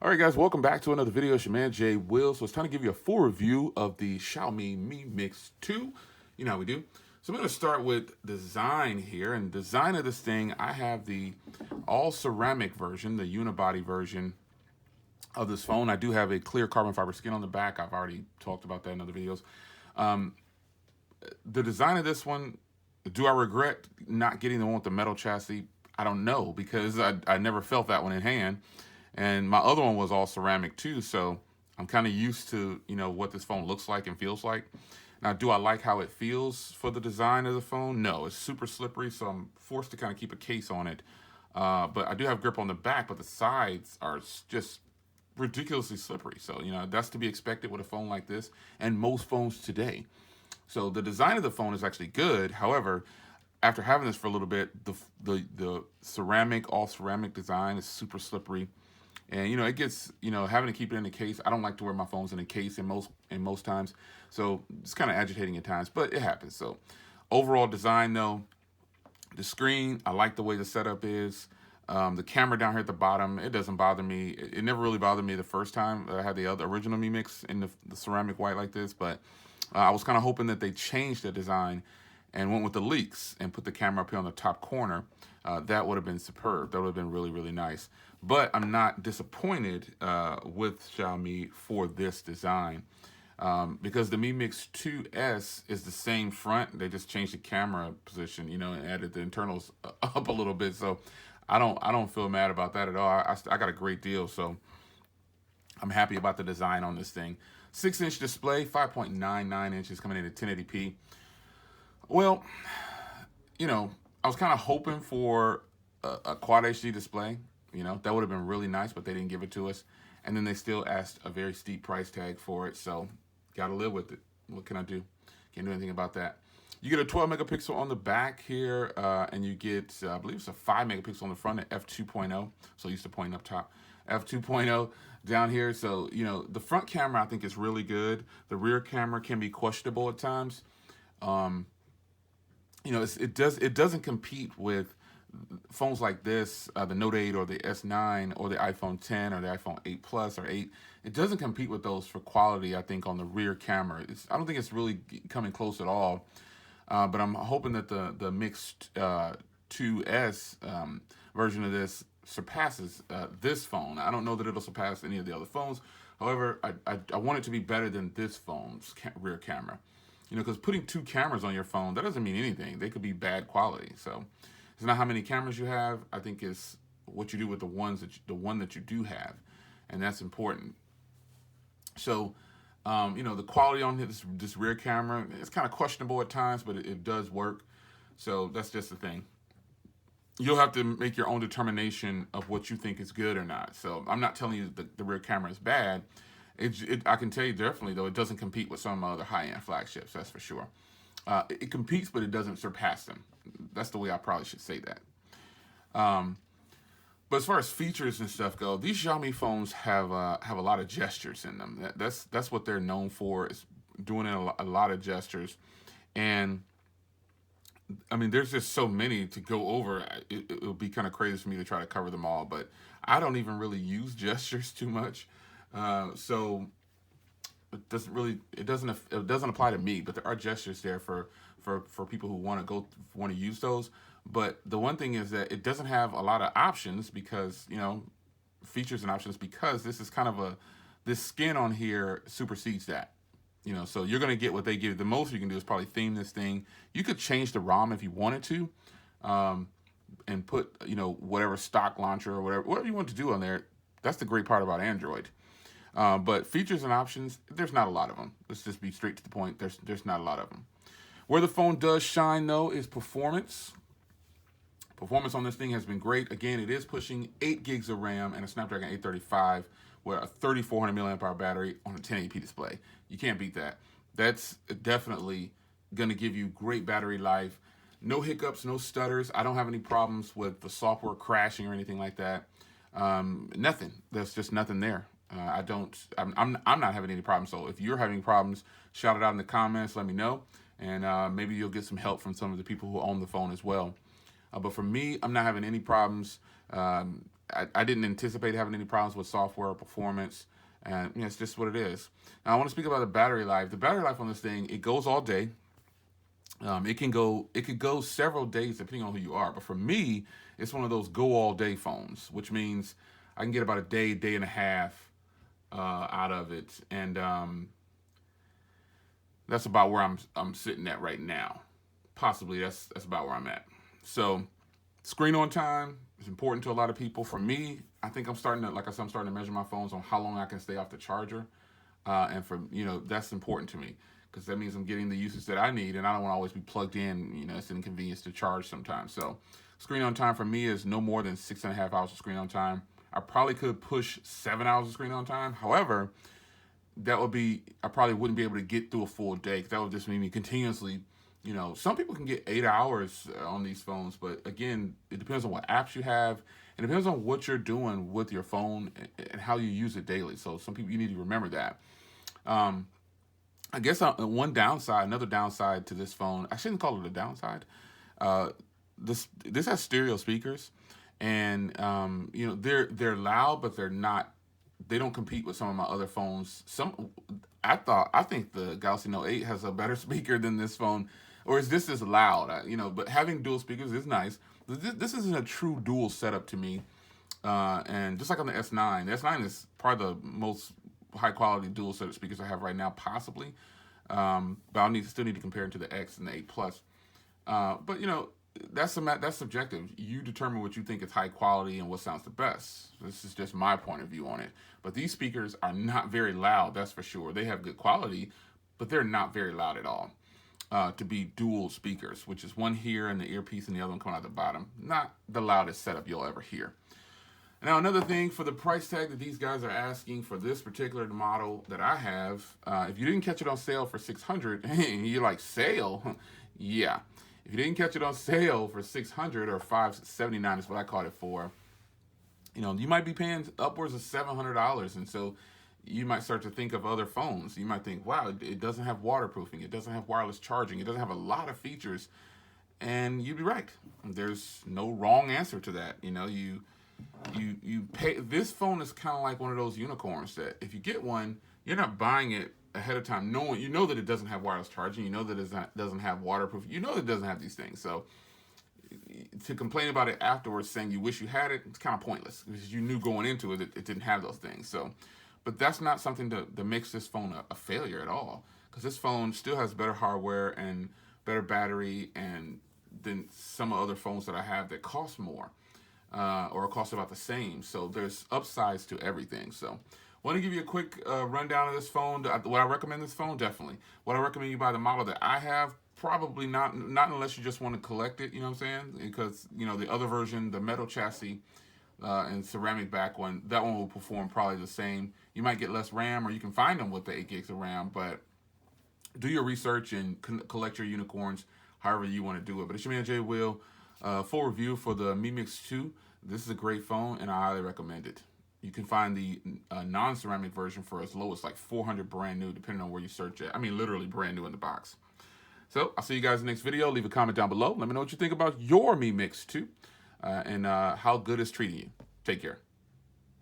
All right, guys, welcome back to another video. It's your man, Jay Will. So it's time to give you a full review of the Xiaomi Mi Mix 2. You know how we do. So I'm going to start with design here. And design of this thing, I have the all-ceramic version, the unibody version of this phone. I do have a clear carbon fiber skin on the back. I've already talked about that in other videos. The design of this one, do I regret not getting the one with the metal chassis? I don't know, because I never felt that one in hand. And my other one was all ceramic too, so I'm kind of used to, what this phone looks like and feels like. Now, do I like how it feels for the design of the phone? No, it's super slippery, so I'm forced to kind of keep a case on it. But I do have grip on the back, but the sides are just ridiculously slippery. So, that's to be expected with a phone like this and most phones today. So the design of the phone is actually good. However, after having this for a little bit, the ceramic, all ceramic design is super slippery. And it gets, having to keep it in the case. I don't like to wear my phones in a case in most times, so it's kind of agitating at times, but it happens. So overall design though, the screen, I like the way the setup is. The camera down here at the bottom, it doesn't bother me. It never really bothered me the first time I had the other original Mi Mix in the ceramic white like this, but I was kind of hoping that they changed the design and went with the leaks and put the camera up here on the top corner. That would have been superb. That would have been really, really nice. But I'm not disappointed with Xiaomi for this design because the Mi Mix 2S is the same front. They just changed the camera position, and added the internals up a little bit. So I don't feel mad about that at all. I got a great deal, so I'm happy about the design on this thing. 6-inch display, 5.99 inches, coming in at 1080p. Well, I was kind of hoping for a quad HD display. That would have been really nice, but they didn't give it to us. And then they still asked a very steep price tag for it, so got to live with it. What can I do? Can't do anything about that. You get a 12 megapixel on the back here, and you get, I believe it's a 5 megapixel on the front at f2.0. So used to pointing up top. f2.0 down here. So, the front camera I think is really good. The rear camera can be questionable at times. It doesn't compete with phones like this, the Note 8 or the S9 or the iPhone 10 or the iPhone 8 Plus or 8. It doesn't compete with those for quality, I think, on the rear camera. I don't think it's really coming close at all. But I'm hoping that the Mixed 2S version of this surpasses this phone. I don't know that it'll surpass any of the other phones. However, I want it to be better than this phone's rear camera. Because putting two cameras on your phone, that doesn't mean anything. They could be bad quality. So it's not how many cameras you have. I think it's what you do with the one that you do have, and that's important. So, the quality on this rear camera, it's kind of questionable at times, but it does work. So that's just the thing. You'll have to make your own determination of what you think is good or not. So I'm not telling you that the rear camera is bad. I can tell you definitely, though, it doesn't compete with some other high-end flagships, that's for sure. It competes, but it doesn't surpass them. That's the way I probably should say that. But as far as features and stuff go, these Xiaomi phones have a lot of gestures in them. That's what they're known for, is doing a lot of gestures. And, I mean, there's just so many to go over. It would be kind of crazy for me to try to cover them all, but I don't even really use gestures too much. So it doesn't apply to me, but there are gestures there for people who want to use those. But the one thing is that it doesn't have a lot of options because, features and options, because this is kind of this skin on here supersedes that. So you're going to get what they give. The most you can do is probably theme this thing. You could change the ROM if you wanted to, and put, whatever stock launcher or whatever you want to do on there. That's the great part about Android. But features and options, there's not a lot of them. Let's just be straight to the point. There's not a lot of them. Where the phone does shine, though, is performance. Performance on this thing has been great. Again, it is pushing 8 gigs of RAM and a Snapdragon 835 with a 3400 milliamp hour battery on a 1080p display. You can't beat that. That's definitely going to give you great battery life. No hiccups, no stutters. I don't have any problems with the software crashing or anything like that. Nothing. There's just nothing there. I'm not having any problems. So if you're having problems, shout it out in the comments. Let me know, and maybe you'll get some help from some of the people who own the phone as well. But for me, I'm not having any problems. I didn't anticipate having any problems with software or performance, and it's just what it is. Now I want to speak about the battery life. The battery life on this thing, it goes all day. It could go several days depending on who you are. But for me, it's one of those go all day phones, which means I can get about a day, day and a half out of it, and that's about where I'm sitting at right now. Possibly that's about where I'm at. So screen on time is important to a lot of people. For me, I think I'm starting to, like I said, I'm starting to measure my phones on how long I can stay off the charger, and for that's important to me because that means I'm getting the usage that I need, and I don't want to always be plugged in. It's an inconvenience to charge sometimes. So screen on time for me is no more than 6.5 hours of screen on time. I probably could push 7 hours of screen on time. However, I probably wouldn't be able to get through a full day because that would just mean me continuously. Some people can get 8 hours on these phones, but again, it depends on what apps you have, and it depends on what you're doing with your phone and how you use it daily. So some people, you need to remember that. I guess another downside to this phone, I shouldn't call it a downside. This has stereo speakers, and they're loud, but they don't compete with some of my other phones. I think the Galaxy Note 8 has a better speaker than this phone, or is this as loud? But having dual speakers is nice. This isn't a true dual setup to me, and just like on the S9, the S9 is probably the most high quality dual set of speakers I have right now, possibly. But I'll still need to compare it to the X and the 8 Plus. But that's subjective. You determine what you think is high quality and what sounds the best. This is just my point of view on it. But these speakers are not very loud, that's for sure. They have good quality, but they're not very loud at all. To be dual speakers, which is one here and the earpiece and the other one coming out the bottom. Not the loudest setup you'll ever hear. Now, another thing, for the price tag that these guys are asking for this particular model that I have, if you didn't catch it on sale for $600, you're like, sale? Yeah. If you didn't catch it on sale for $600 or $579 is what I called it for, you might be paying upwards of $700, and so you might start to think of other phones. You might think, wow, it doesn't have waterproofing, it doesn't have wireless charging, it doesn't have a lot of features, and you'd be right. There's no wrong answer to that. You pay. This phone is kind of like one of those unicorns that if you get one, you're not buying it ahead of time knowing that it doesn't have wireless charging, that it doesn't have waterproof, that it doesn't have these things. So to complain about it afterwards saying you wish you had it, it's kind of pointless because you knew going into it it didn't have those things. So but that's not something that makes this phone a failure at all, because this phone still has better hardware and better battery than some other phones that I have that cost more, or cost about the same. So there's upsides to everything. So want to give you a quick rundown of this phone. Would I recommend this phone? Definitely. Would I recommend you buy the model that I have? Probably not unless you just want to collect it, what I'm saying? Because, the other version, the metal chassis and ceramic back one, that one will perform probably the same. You might get less RAM, or you can find them with the 8 gigs of RAM, but do your research and collect your unicorns however you want to do it. But it's your man, Jay Will. Full review for the Mi Mix 2. This is a great phone, and I highly recommend it. You can find the non-ceramic version for as low as like $400 brand new, depending on where you search it. I mean, literally brand new in the box. So I'll see you guys in the next video. Leave a comment down below. Let me know what you think about your Mi Mix 2 and how good it's treating you. Take care.